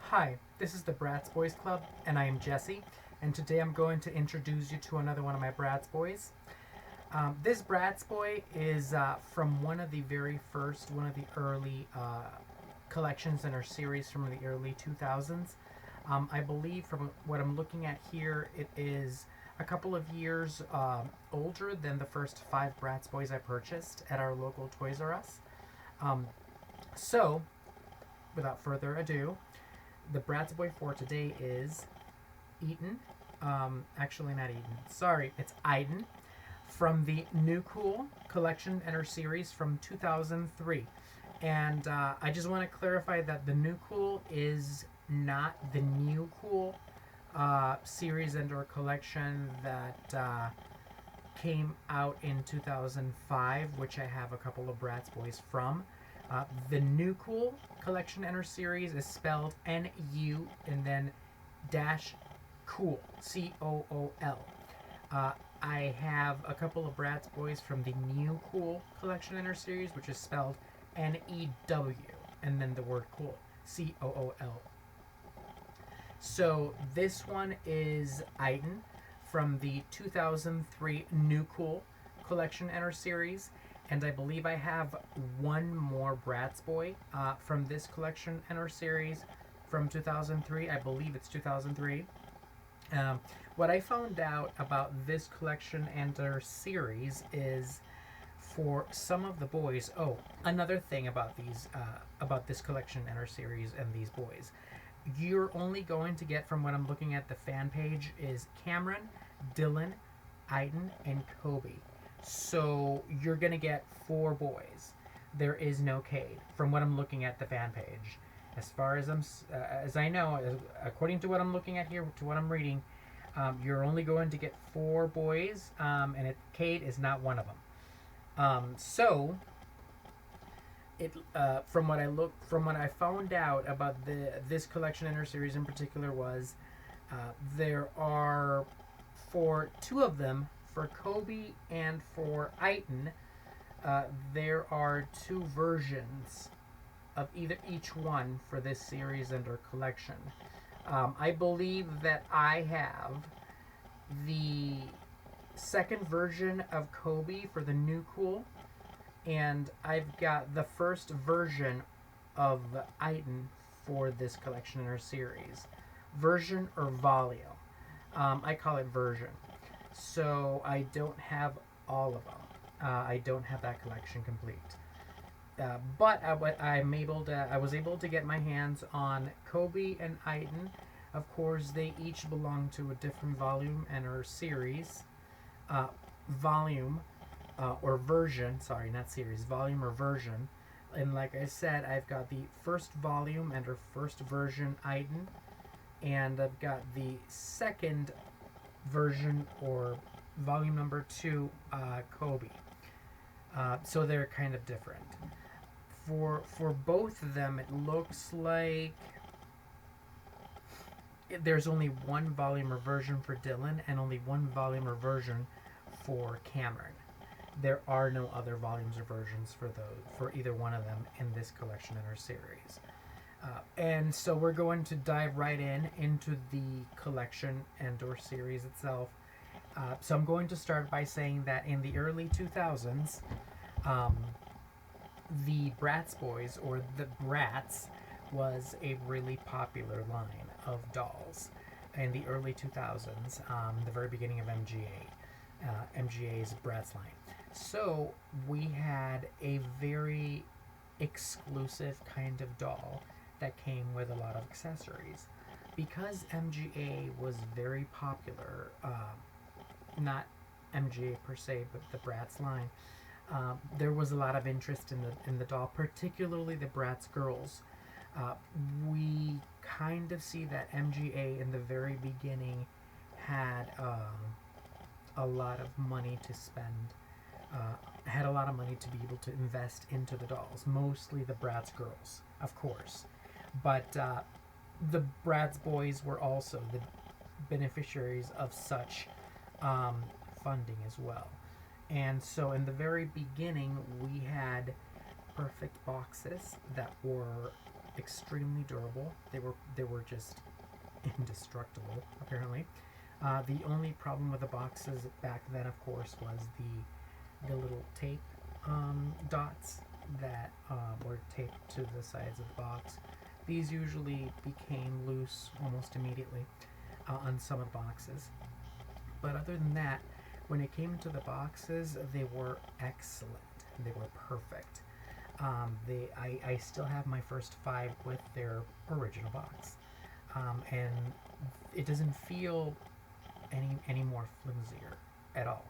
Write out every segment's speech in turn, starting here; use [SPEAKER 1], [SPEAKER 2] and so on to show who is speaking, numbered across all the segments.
[SPEAKER 1] Hi, this is the Bratz Boys Club, and I am Jesse, and today I'm going to introduce you to another one of my Bratz Boys. This Bratz Boy is from one of the very first, one of the early collections in our series from the early 2000s. I believe from what I'm looking at here, it is a couple of years older than the first 5 Bratz Boys I purchased at our local Toys R Us. So, without further ado, the Bratz Boy for today is Eaton. Actually, not Eaton. Sorry, it's Iden from the New Cool collection and her series from 2003. And I just want to clarify that the New Cool is not the New Cool series and or collection that came out in 2005, which I have a couple of Bratz Boys from. The New Cool collection and her series is spelled N-U and then dash cool, C-O-O-L. I have a couple of Bratz Boys from the New Cool collection and her series, which is spelled N-E-W and then the word cool, C-O-O-L. So this one is Iden from the 2003 New Cool collection and her series. And I believe I have one more Bratz Boy from this collection and our series from 2003. I believe it's 2003. What I found out about this collection and our series is for some of the boys. Oh, another thing about about this collection and our series and these boys. You're only going to get, from what I'm looking at the fan page, is Cameron, Dylan, Iden, and Koby. So you're gonna get 4 boys. There is no Cade, from what I'm looking at the fan page. As far as I know, according to what I'm looking at here, to what I'm reading, you're only going to get 4 boys, and Cade is not one of them. So it from what I found out about this collection and her series in particular was there are, for 2 of them, for Koby and for Iten, there are 2 versions of each one for this series and or collection. I believe that I have the second version of Koby for the New Cool, and I've got the first version of Iten for this collection and or series. Version or volume. I call it version. So I don't have all of them. I don't have that collection complete. But I was able to get my hands on Koby and Iten. Of course, they each belong to a different volume and or series. Volume or version. Sorry, not series. Volume or version. And like I said, I've got the first volume and or first version Iten. And I've got the second version or volume number 2 Koby. So they're kind of different. For both of them, it looks like there's only one volume or version for Dylan and only one volume or version for Cameron. There are no other volumes or versions for either one of them in this collection in our series. And so we're going to dive right into the collection and or series itself. So I'm going to start by saying that in the early 2000s, the Bratz Boys, or the Bratz, was a really popular line of dolls in the early 2000s, the very beginning of MGA's Bratz line. So we had a very exclusive kind of doll that came with a lot of accessories. Because MGA was very popular, not MGA per se, but the Bratz line, there was a lot of interest in the doll, particularly the Bratz girls. We kind of see that MGA in the very beginning had a lot of money to spend, had a lot of money to be able to invest into the dolls, mostly the Bratz girls, of course. But the Bratz Boys were also the beneficiaries of such funding as well. And so in the very beginning, we had perfect boxes that were extremely durable. They were just indestructible, apparently. The only problem with the boxes back then, of course, was the little tape dots that were taped to the sides of the box. These usually became loose almost immediately on some of the boxes. But other than that, when it came to the boxes, they were excellent. They were perfect. I still have my first 5 with their original box, and it doesn't feel any more flimsier at all.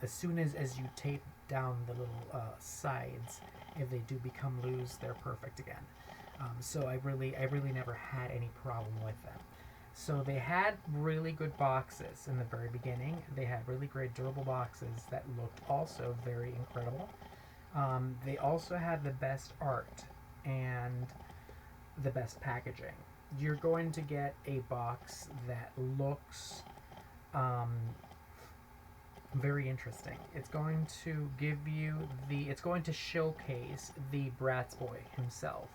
[SPEAKER 1] As soon as you tape down the little sides, if they do become loose, they're perfect again. So I really never had any problem with them. So they had really good boxes in the very beginning. They had really great durable boxes that looked also very incredible. They also had the best art and the best packaging. You're going to get a box that looks very interesting. It's going to give you it's going to showcase the Bratz Boy himself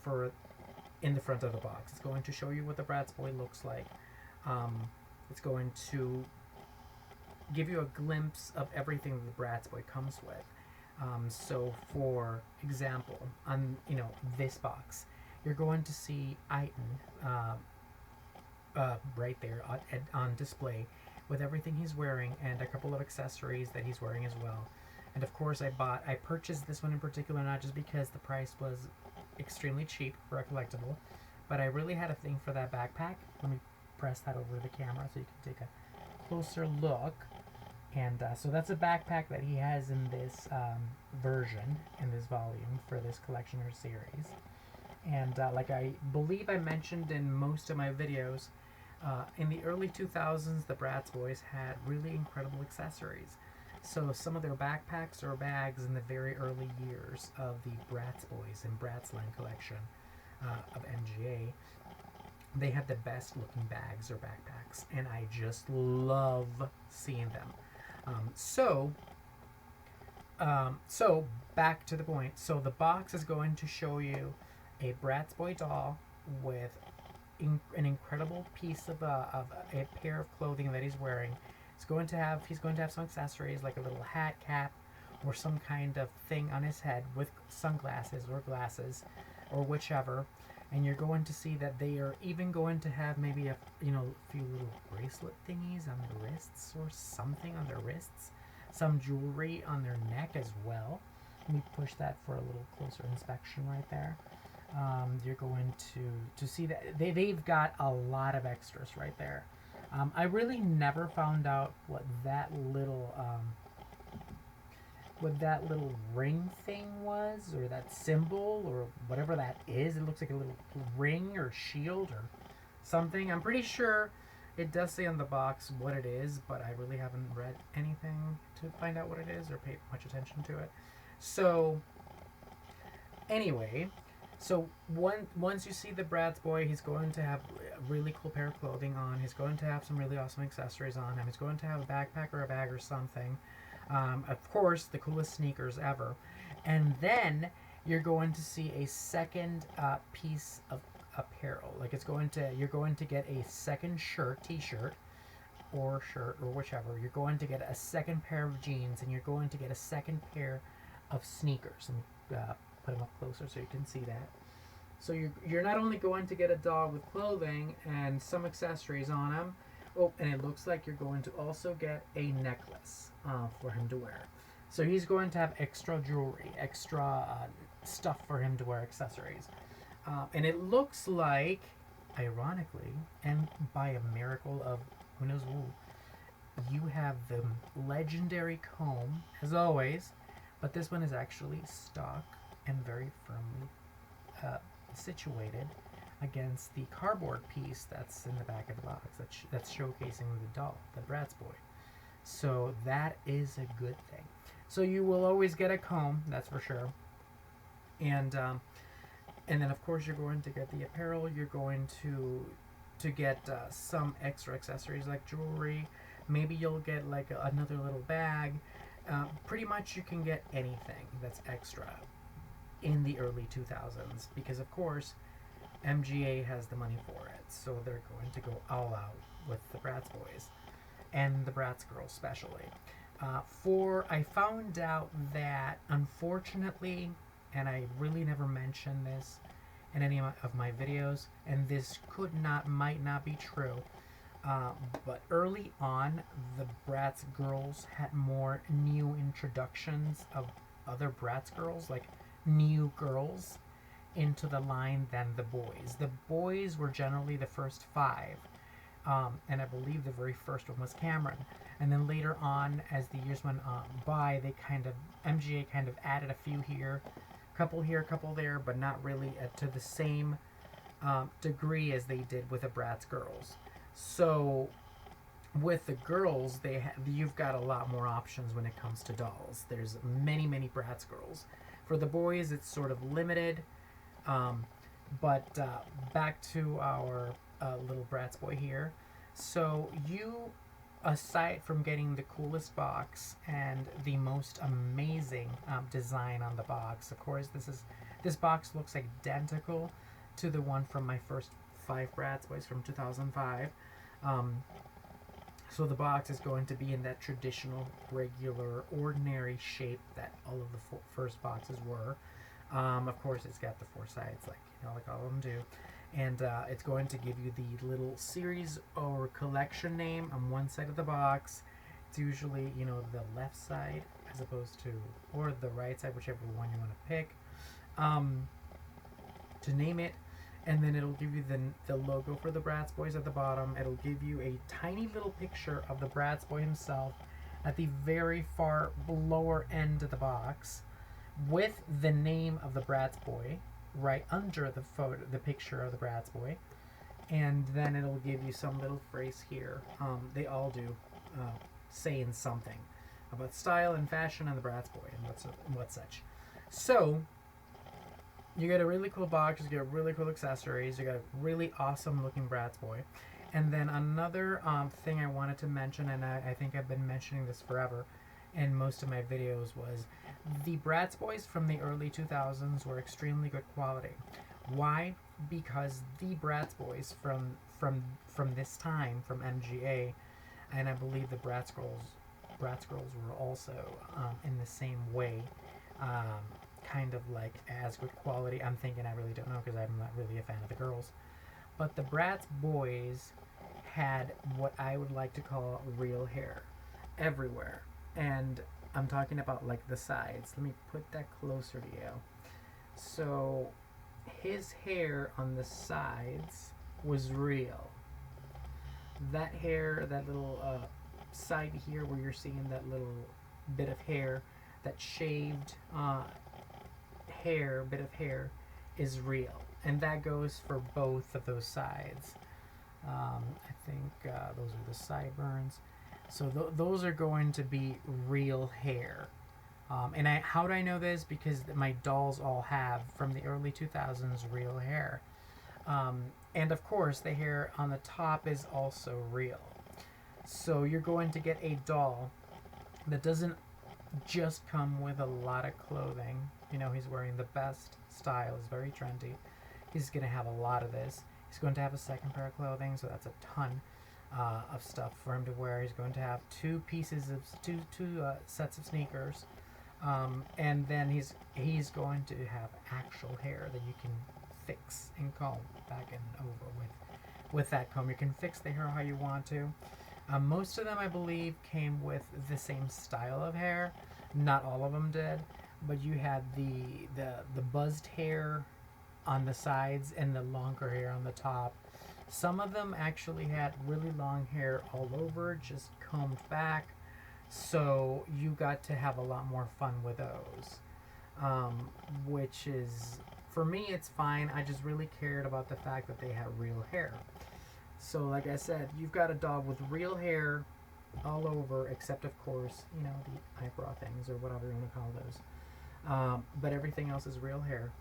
[SPEAKER 1] for in the front of the box. It's going to show you what the Bratz Boy looks like. It's going to give you a glimpse of everything that the Bratz Boy comes with. So, for example, on this box, you're going to see Eitan right there on display with everything he's wearing and a couple of accessories that he's wearing as well. And of course, I purchased this one in particular not just because the price was extremely cheap for a collectible, but I really had a thing for that backpack. Let me press that over the camera so you can take a closer look. And so that's a backpack that he has in this version, in this volume for this collection or series. And like I believe I mentioned in most of my videos, in the early 2000s, the Bratz Boys had really incredible accessories. So some of their backpacks or bags in the very early years of the Bratz Boys and Bratz line collection of MGA, they had the best looking bags or backpacks, and I just love seeing them. So back to the point. So the box is going to show you a Bratz Boy doll with an incredible piece of a pair of clothing that he's wearing. He's going to have some accessories like a little hat, cap, or some kind of thing on his head with sunglasses or glasses or whichever. And you're going to see that they are even going to have maybe a few little bracelet thingies on their wrists or something on their wrists, some jewelry on their neck as well. Let me push that for a little closer inspection right there. You're going to see that they've got a lot of extras right there. I really never found out what that little ring thing was, or that symbol, or whatever that is. It looks like a little ring or shield or something. I'm pretty sure it does say on the box what it is, but I really haven't read anything to find out what it is or paid much attention to it. So anyway, so once you see the Bratz Boy, he's going to have a really cool pair of clothing on. He's going to have some really awesome accessories on him. He's going to have a backpack or a bag or something. Of course, the coolest sneakers ever. And then you're going to see a second piece of apparel. Like you're going to get a second t-shirt, or shirt, or whichever. You're going to get a second pair of jeans, and you're going to get a second pair of sneakers. And put them up closer so you can see that. So you're not only going to get a dog with clothing and some accessories on him. Oh, and it looks like you're going to also get a necklace for him to wear. So he's going to have extra jewelry, extra stuff for him to wear, accessories. And it looks like, ironically, and by a miracle of who knows who, you have the legendary comb, as always, but this one is actually stock and very firmly situated against the cardboard piece that's in the back of the box that's showcasing the doll, the Bratz Boy. So that is a good thing. So you will always get a comb, that's for sure. And then of course you're going to get the apparel. You're going to get some extra accessories like jewelry. Maybe you'll get like another little bag. Pretty much you can get anything that's extra. in the early 2000s, because of course MGA has the money for it, so they're going to go all out with the Bratz Boys and the Bratz girls especially. I found out that, unfortunately, and I really never mentioned this in any of my videos, and this might not be true, but early on, the Bratz girls had more new introductions of other Bratz girls, like new girls, into the line than the boys. The boys were generally the first five, and I believe the very first one was Cameron. And then later on, as the years went by, MGA kind of added a few here, a couple there, but not really to the same degree as they did with the Bratz girls. So with the girls, you've got a lot more options when it comes to dolls. There's many Bratz girls. For the boys, it's sort of limited. But back to our little Bratz boy here. So aside from getting the coolest box and the most amazing design on the box, of course, this box looks identical to the one from my first 5 Bratz Boys from 2005. So the box is going to be in that traditional, regular, ordinary shape that all of the first boxes were. Of course, it's got the 4 sides, like all of them do. And it's going to give you the little series or collection name on one side of the box. It's usually, the left side as opposed to, or the right side, whichever one you want to pick, to name it. And then it'll give you the logo for the Bratz Boys at the bottom. It'll give you a tiny little picture of the Bratz Boy himself at the very far lower end of the box, with the name of the Bratz Boy right under the picture of the Bratz Boy. And then it'll give you some little phrase here. They all do, saying something about style and fashion and the Bratz Boy and what such. So you get a really cool box, you get really cool accessories, you got a really awesome looking Bratz Boy. And then another thing I wanted to mention, and I think I've been mentioning this forever in most of my videos, was the Bratz Boys from the early 2000s were extremely good quality. Why? Because the Bratz Boys from this time, from MGA, and I believe the Bratz Girls were also in the same way, kind of like as good quality. I'm thinking, I really don't know because I'm not really a fan of the girls. But the Bratz Boys had what I would like to call real hair everywhere. And I'm talking about like the sides. Let me put that closer to you. So his hair on the sides was real. That hair, that little side here where you're seeing that little bit of hair, that shaved bit of hair is real. And that goes for both of those sides. I think those are the sideburns. So those are going to be real hair. And how do I know this? Because my dolls all have, from the early 2000s, real hair. And of course, the hair on the top is also real. So you're going to get a doll that doesn't just come with a lot of clothing. He's wearing the best style. It's very trendy. He's going to have a lot of this. He's going to have a second pair of clothing, so that's a ton of stuff for him to wear. He's going to have two sets of sneakers, and then he's going to have actual hair that you can fix and comb back and over with that comb. You can fix the hair how you want to. Most of them, I believe, came with the same style of hair. Not all of them did, but you had the buzzed hair on the sides and the longer hair on the top. Some of them actually had really long hair all over, just combed back. So you got to have a lot more fun with those, which is, for me, it's fine. I just really cared about the fact that they had real hair. So like I said, you've got a dog with real hair all over, except of course, the eyebrow things or whatever you want to call those. But everything else is real hair.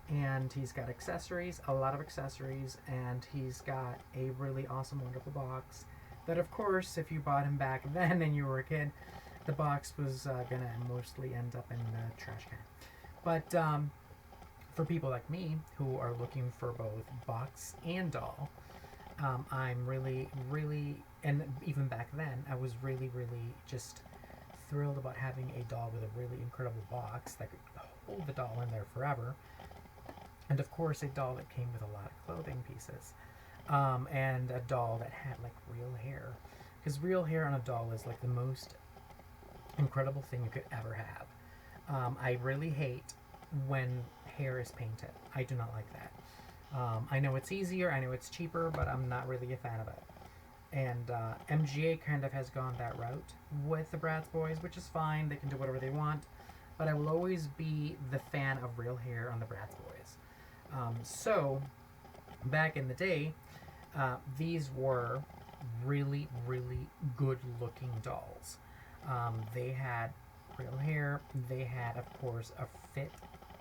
[SPEAKER 1] And he's got accessories, a lot of accessories, and he's got a really awesome, wonderful box that, of course, if you bought him back then and you were a kid, the box was gonna mostly end up in the trash can. But for people like me who are looking for both box and doll, I'm really, really, and even back then, I was really, really just thrilled about having a doll with a really incredible box that could hold the doll in there forever. And of course, a doll that came with a lot of clothing pieces. And a doll that had like real hair. Because real hair on a doll is like the most incredible thing you could ever have. I really hate when hair is painted. I do not like that. I know it's easier, I know it's cheaper, but I'm not really a fan of it. And MGA kind of has gone that route with the Bratz Boyz, which is fine. They can do whatever they want. But I will always be the fan of real hair on the Bratz Boyz. So, back in the day, these were really, really good looking dolls. They had real hair. They had, of course, a fit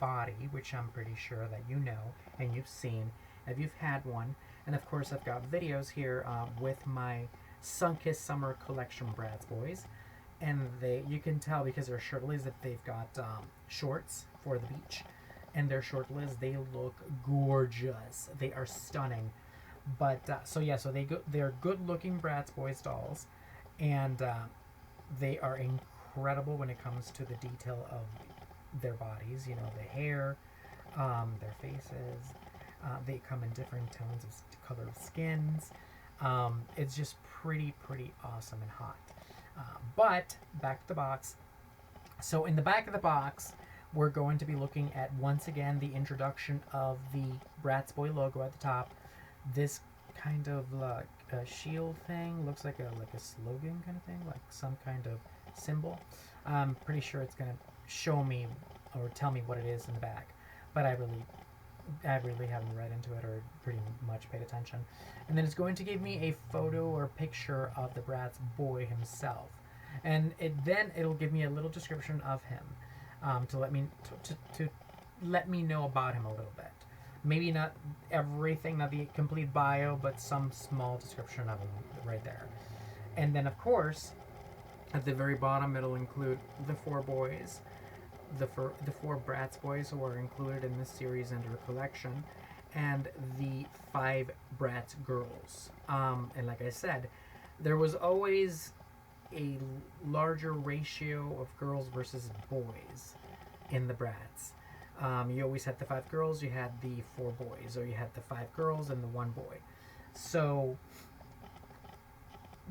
[SPEAKER 1] body, which I'm pretty sure that you know and you've seen if you've had one. And of course, I've got videos here with my Sun-Kissed Summer Collection Bratz Boyz. And you can tell because they're shirtless that they've got shorts for the beach. And they're shirtless. They look gorgeous. They are stunning. But they're good-looking Bratz Boyz dolls, and they are incredible when it comes to the detail of their bodies. You know, the hair, their faces. They come in different tones of color of skins. It's just pretty awesome and hot. But back to the box. So in the back of the box, we're going to be looking at, once again, the introduction of the Bratz Boy logo at the top. This kind of like a shield thing, looks like a slogan kind of thing, like some kind of symbol. I'm pretty sure it's going to show me or tell me what it is in the back, but I really haven't read into it or pretty much paid attention. And then it's going to give me a photo or picture of the Bratz boy himself, and it'll give me a little description of him, to let me know about him a little bit. Maybe not everything, not the complete bio, but some small description of him right there. And then, of course, at the very bottom, it'll include the 4 boys, the 4 Bratz Boyz who are included in this series and her collection, and the 5 Bratz girls. And like I said, there was always a larger ratio of girls versus boys in the Bratz. You always had the 5 girls, you had the 4 boys, or you had the 5 girls and the 1 boy. So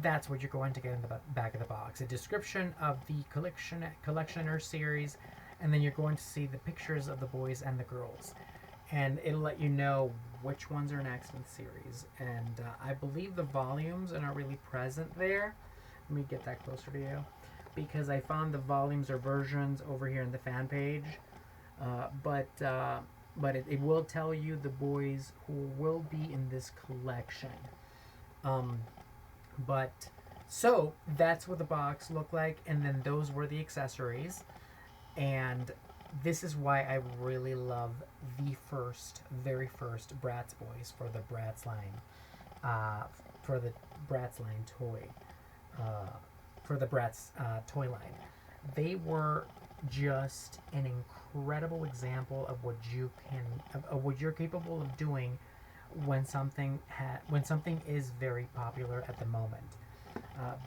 [SPEAKER 1] that's what you're going to get in the back of the box. A description of the collectioner series, and then you're going to see the pictures of the boys and the girls. And it'll let you know which ones are next in the series. And I believe the volumes are not really present there. Let me get that closer to you, because I found the volumes or versions over here in the fan page. But it will tell you the boys who will be in this collection. So that's what the box looked like, and then those were the accessories. And this is why I really love the very first Bratz Boyz for the Bratz line, for the Bratz toy line. They were just an incredible example of what you're capable of doing when something is very popular at the moment.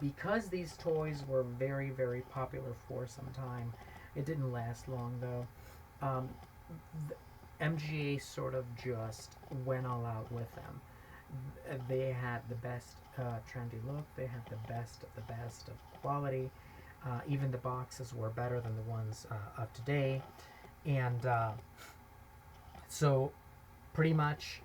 [SPEAKER 1] Because these toys were very, very popular for some time, it didn't last long though. MGA sort of just went all out with them. They had the best trendy look. They had the best of quality. Even the boxes were better than the ones of today. And so pretty much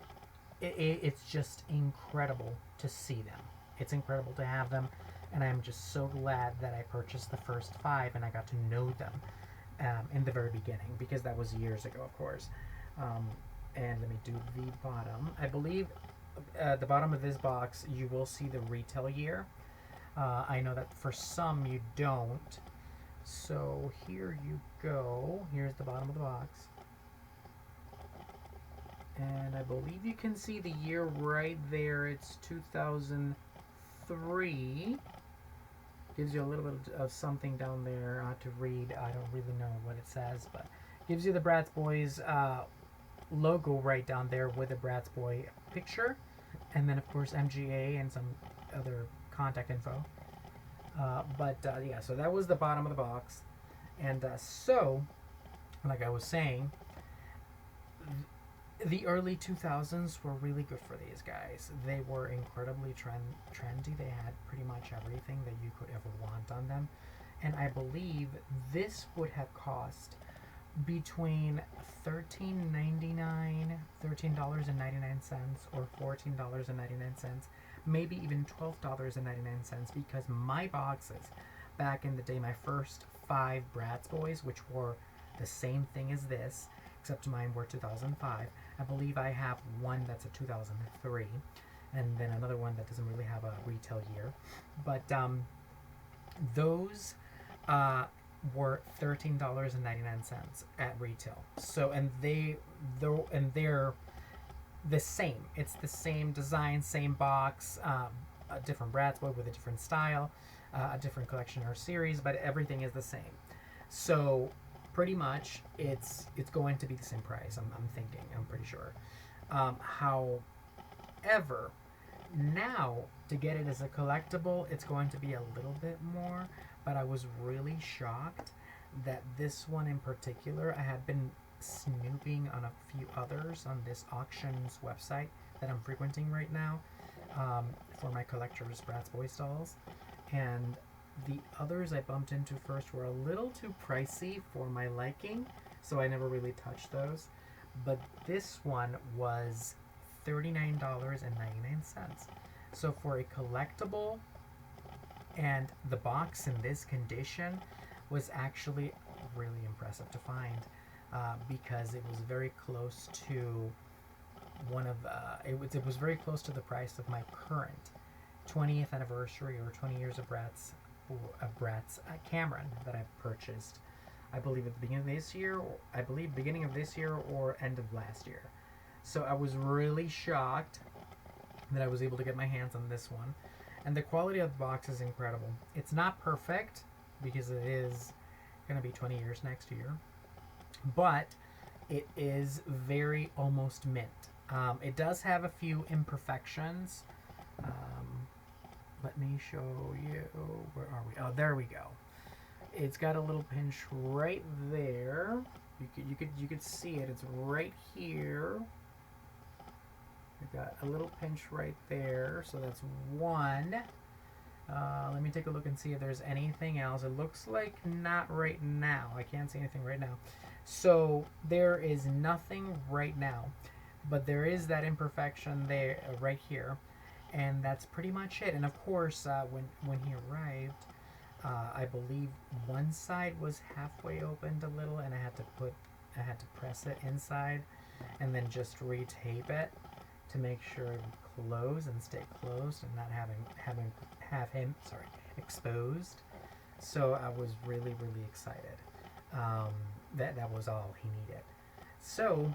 [SPEAKER 1] it's just incredible to see them. It's incredible to have them. And I'm just so glad that I purchased the first 5 and I got to know them in the very beginning, because that was years ago, of course. And let me do the bottom. I believe at the bottom of this box you will see the retail year. I know that for some you don't. So here you go. Here's the bottom of the box. And I believe you can see the year right there. It's 2003. Gives you a little bit of something down there to read. I don't really know what it says, but gives you the Bratz Boyz logo right down there with a Bratz Boy picture, and then of course MGA and some other contact info. Yeah, so that was the bottom of the box, and so, like I was saying, the early 2000s were really good for these guys. They were incredibly trendy. They had pretty much everything that you could ever want on them. And I believe this would have cost between $13.99, $13.99, or $14.99, maybe even $12.99, because my boxes back in the day, my first 5 Bratz Boyz, which were the same thing as this, except mine were 2005. I believe I have one that's a 2003, and then another one that doesn't really have a retail year. But those were $13.99 at retail. So, and they're the same. It's the same design, same box, a different Bratz Boy with a different style, a different collection or series, but everything is the same. So pretty much it's going to be the same price. I'm thinking. I'm pretty sure. However, now to get it as a collectible, it's going to be a little bit more. But I was really shocked that this one in particular, I had been snooping on a few others on this auctions website that I'm frequenting right now for my collector's Bratz Boy stalls, and the others I bumped into first were a little too pricey for my liking, so I never really touched those. But this one was $39.99. So for a collectible, and the box in this condition was actually really impressive to find, because it was very close to it was very close to the price of my current 20th anniversary or 20 years of Bratz Cameron that I purchased, I believe at the beginning of this year, or end of last year. So I was really shocked that I was able to get my hands on this one. And the quality of the box is incredible. It's not perfect because it is going to be 20 years next year, but it is very almost mint. It does have a few imperfections. Let me show you. Where are we? Oh, there we go. It's got a little pinch right there. You could see it. It's right here. We've got a little pinch right there, so that's one. Let me take a look and see if there's anything else. It looks like not right now. I can't see anything right now. So there is nothing right now, but there is that imperfection there, right here, and that's pretty much it. And of course, when he arrived, I believe one side was halfway opened a little, and I had to press it inside, and then just retape it to make sure it would close and stay closed and not have him exposed. So I was really excited. That was all he needed. So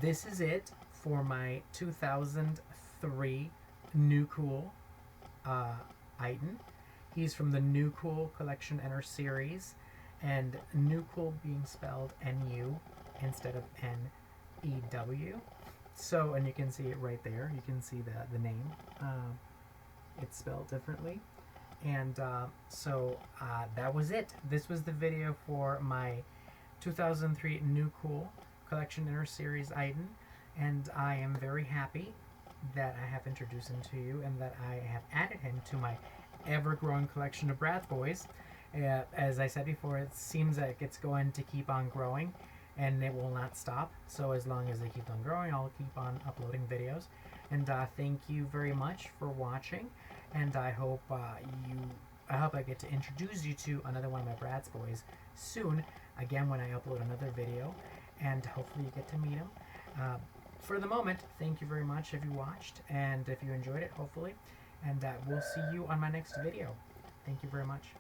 [SPEAKER 1] this is it for my 2003 New Cool Eitan. He's from the New Cool Collection Enter series, and New Cool being spelled N-U instead of N-E-W. So, and you can see it right there. You can see the name. It's spelled differently. And that was it. This was the video for my 2003 New Cool Collection Inner Series Eitan. And I am very happy that I have introduced him to you and that I have added him to my ever-growing collection of Bratz Boyz. As I said before, it seems like it's going to keep on growing, and it will not stop. So as long as they keep on growing, I'll keep on uploading videos. And thank you very much for watching. And I hope I get to introduce you to another one of my Bratz Boyz soon. Again, when I upload another video, and hopefully you get to meet him. For the moment, thank you very much if you watched, and if you enjoyed it, hopefully. And we'll see you on my next video. Thank you very much.